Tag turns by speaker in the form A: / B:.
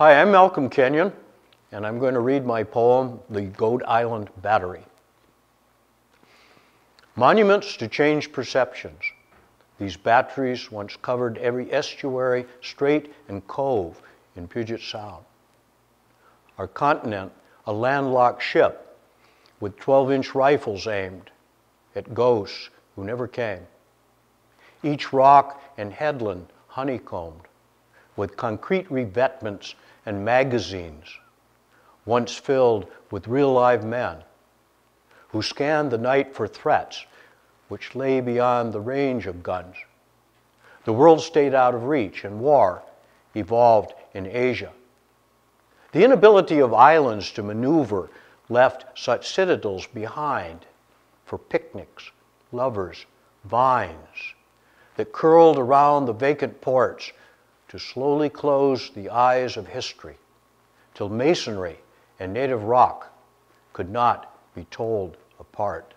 A: Hi, I'm Malcolm Kenyon, and I'm going to read my poem, The Goat Island Battery. Monuments to change perceptions. These batteries once covered every estuary, strait, and cove in Puget Sound. Our continent, a landlocked ship with 12-inch rifles aimed at ghosts who never came. Each rock and headland honeycombed with concrete revetments and magazines, once filled with real live men who scanned the night for threats which lay beyond the range of guns. The world stayed out of reach, and war evolved in Asia. The inability of islands to maneuver left such citadels behind for picnics, lovers, vines that curled around the vacant ports to slowly close the eyes of history till masonry and native rock could not be told apart.